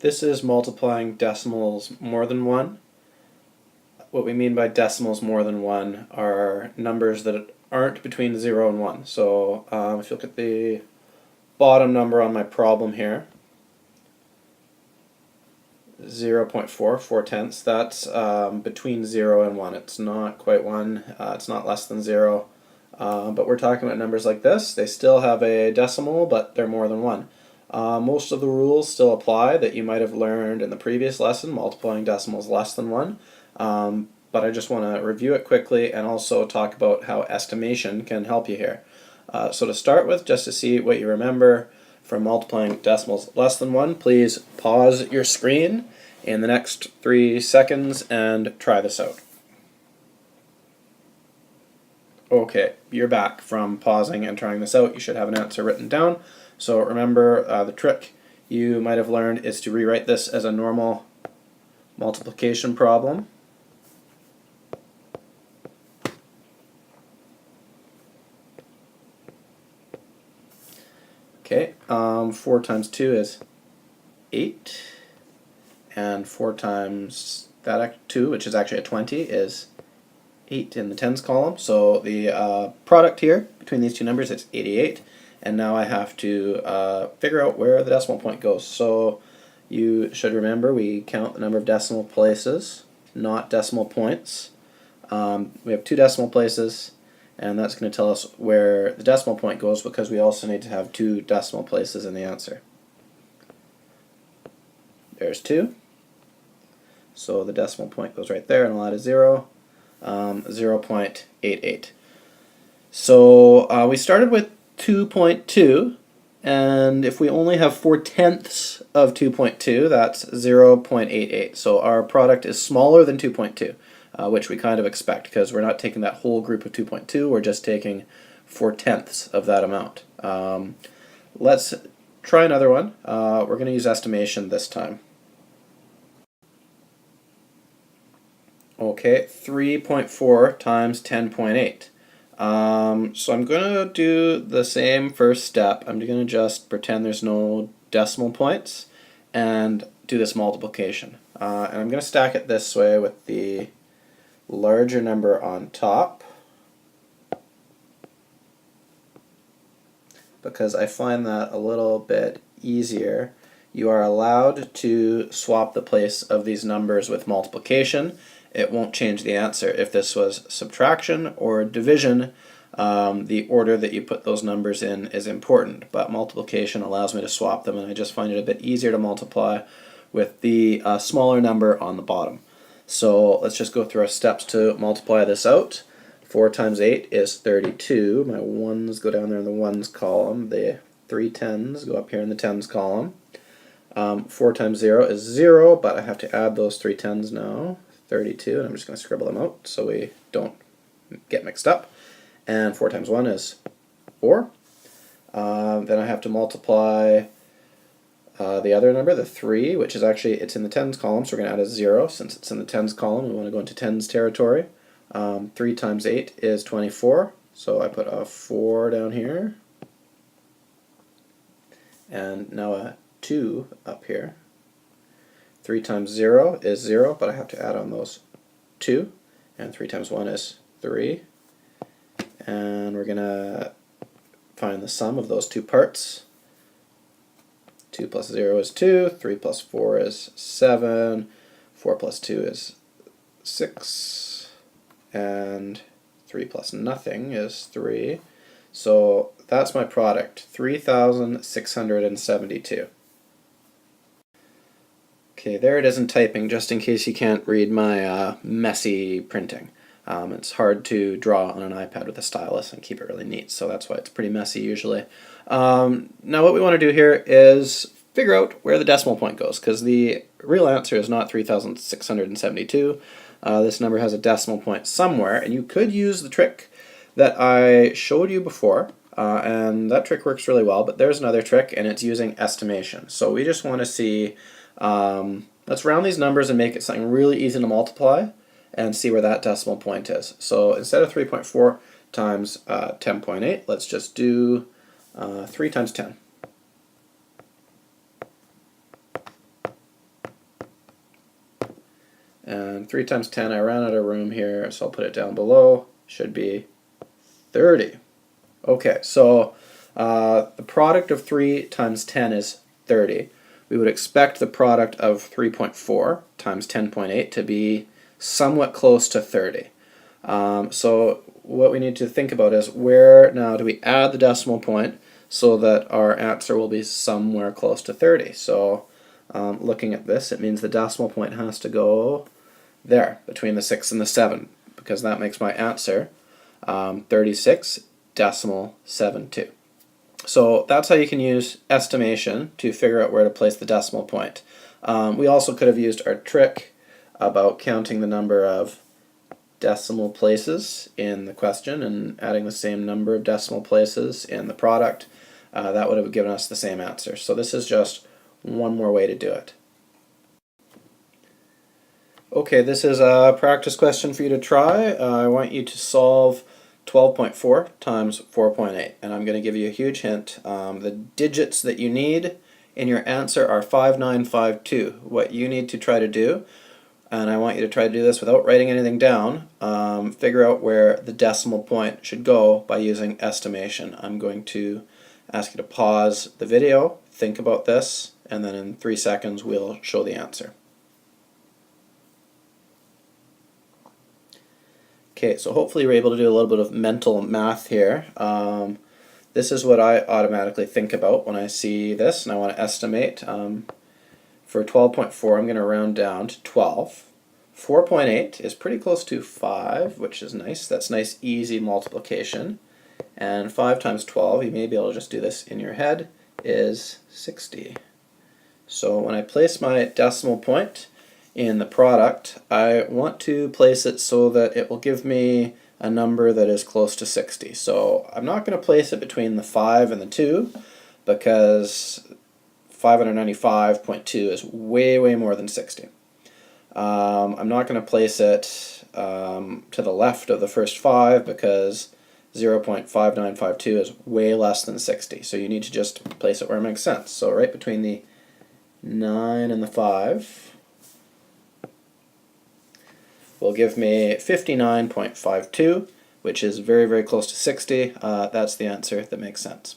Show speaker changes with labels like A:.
A: This is multiplying decimals more than 1. What we mean by decimals more than 1 are numbers that aren't between 0 and 1. So if you look at the bottom number on my problem here, 0.4, 4/10, that's between 0 and 1. It's not quite 1, it's not less than 0. But we're talking about numbers like this. They still have a decimal, but they're more than 1. Most of the rules still apply that you might have learned in the previous lesson, multiplying decimals less than 1. But I just want to review it quickly and also talk about how estimation can help you here. So to start with, just to see what you remember from multiplying decimals less than 1, please pause your screen in the next 3 seconds and try this out. Okay, you're back from pausing and trying this out. You should have an answer written down. So remember, the trick you might have learned is to rewrite this as a normal multiplication problem. Okay, 4 times 2 is 8, and 4 times that 2, which is actually a 20, is 8 in the tens column. So the product here between these two numbers is 88, and now I have to figure out where the decimal point goes. So you should remember we count the number of decimal places, not decimal points. We have 2 decimal places, and that's going to tell us where the decimal point goes because we also need to have 2 decimal places in the answer. There's 2. So the decimal point goes right there, and I'll add a 0. 0.88. So we started with 2.2, and if we only have 4/10 of 2.2, that's 0.88. So our product is smaller than 2.2, which we kind of expect because we're not taking that whole group of 2.2, we're just taking 4/10 of that amount. Let's try another one. We're going to use estimation this time. Okay, 3.4 times 10.8. So I'm going to do the same first step. I'm going to just pretend there's no decimal points and do this multiplication. And I'm going to stack it this way with the larger number on top, because I find that a little bit easier. You are allowed to swap the place of these numbers with multiplication. It won't change the answer. If this was subtraction or division, the order that you put those numbers in is important, but multiplication allows me to swap them, and I just find it a bit easier to multiply with the smaller number on the bottom. So let's just go through our steps to multiply this out. 4 times 8 is 32. My 1s go down there in the 1s column. The 3 tens go up here in the tens column. 4 times 0 is 0, but I have to add those 3 tens now. 32, and I'm just going to scribble them out so we don't get mixed up. And 4 times 1 is 4. Then I have to multiply the other number, the 3, which is actually, it's in the tens column, so we're going to add a 0. Since it's in the tens column, we want to go into tens territory. 3 times 8 is 24, so I put a 4 down here. And now a 2 up here. 3 times 0 is 0, but I have to add on those 2. And 3 times 1 is 3. And we're going to find the sum of those two parts. 2 plus 0 is 2, 3 plus 4 is 7, 4 plus 2 is 6, and 3 plus nothing is 3. So that's my product, 3,672. Okay, there it is in typing, just in case you can't read my messy printing. It's hard to draw on an iPad with a stylus and keep it really neat, so that's why it's pretty messy usually. Now what we want to do here is figure out where the decimal point goes, because the real answer is not 3,672. This number has a decimal point somewhere, and you could use the trick that I showed you before, and that trick works really well, but there's another trick, and it's using estimation. So we just want to see, let's round these numbers and make it something really easy to multiply and see where that decimal point is. So instead of 3.4 times 10.8, let's just do 3 times 10. And 3 times 10, I ran out of room here, so I'll put it down below. Should be 30. Okay, so the product of 3 times 10 is 30. We would expect the product of 3.4 times 10.8 to be somewhat close to 30. So what we need to think about is where now do we add the decimal point so that our answer will be somewhere close to 30. So looking at this, it means the decimal point has to go there, between the 6 and the 7, because that makes my answer 36.72. So that's how you can use estimation to figure out where to place the decimal point. We also could have used our trick about counting the number of decimal places in the question and adding the same number of decimal places in the product. That would have given us the same answer. So this is just one more way to do it. Okay, this is a practice question for you to try. I want you to solve 12.4 times 4.8, and I'm going to give you a huge hint. The digits that you need in your answer are 5952. What you need to try to do, and I want you to try to do this without writing anything down, figure out where the decimal point should go by using estimation. I'm going to ask you to pause the video, think about this, and then in 3 seconds we'll show the answer. Okay, so hopefully you're able to do a little bit of mental math here. This is what I automatically think about when I see this and I want to estimate. For 12.4, I'm going to round down to 12. 4.8 is pretty close to 5, which is nice. That's nice, easy multiplication. And 5 times 12, you may be able to just do this in your head, is 60. So when I place my decimal point in the product, I want to place it so that it will give me a number that is close to 60. So I'm not going to place it between the 5 and the 2 because 595.2 is way, way more than 60. I'm not going to place it to the left of the first 5 because 0.5952 is way less than 60. So you need to just place it where it makes sense. So right between the 9 and the 5 will give me 59.52, which is very, very close to 60. That's the answer that makes sense.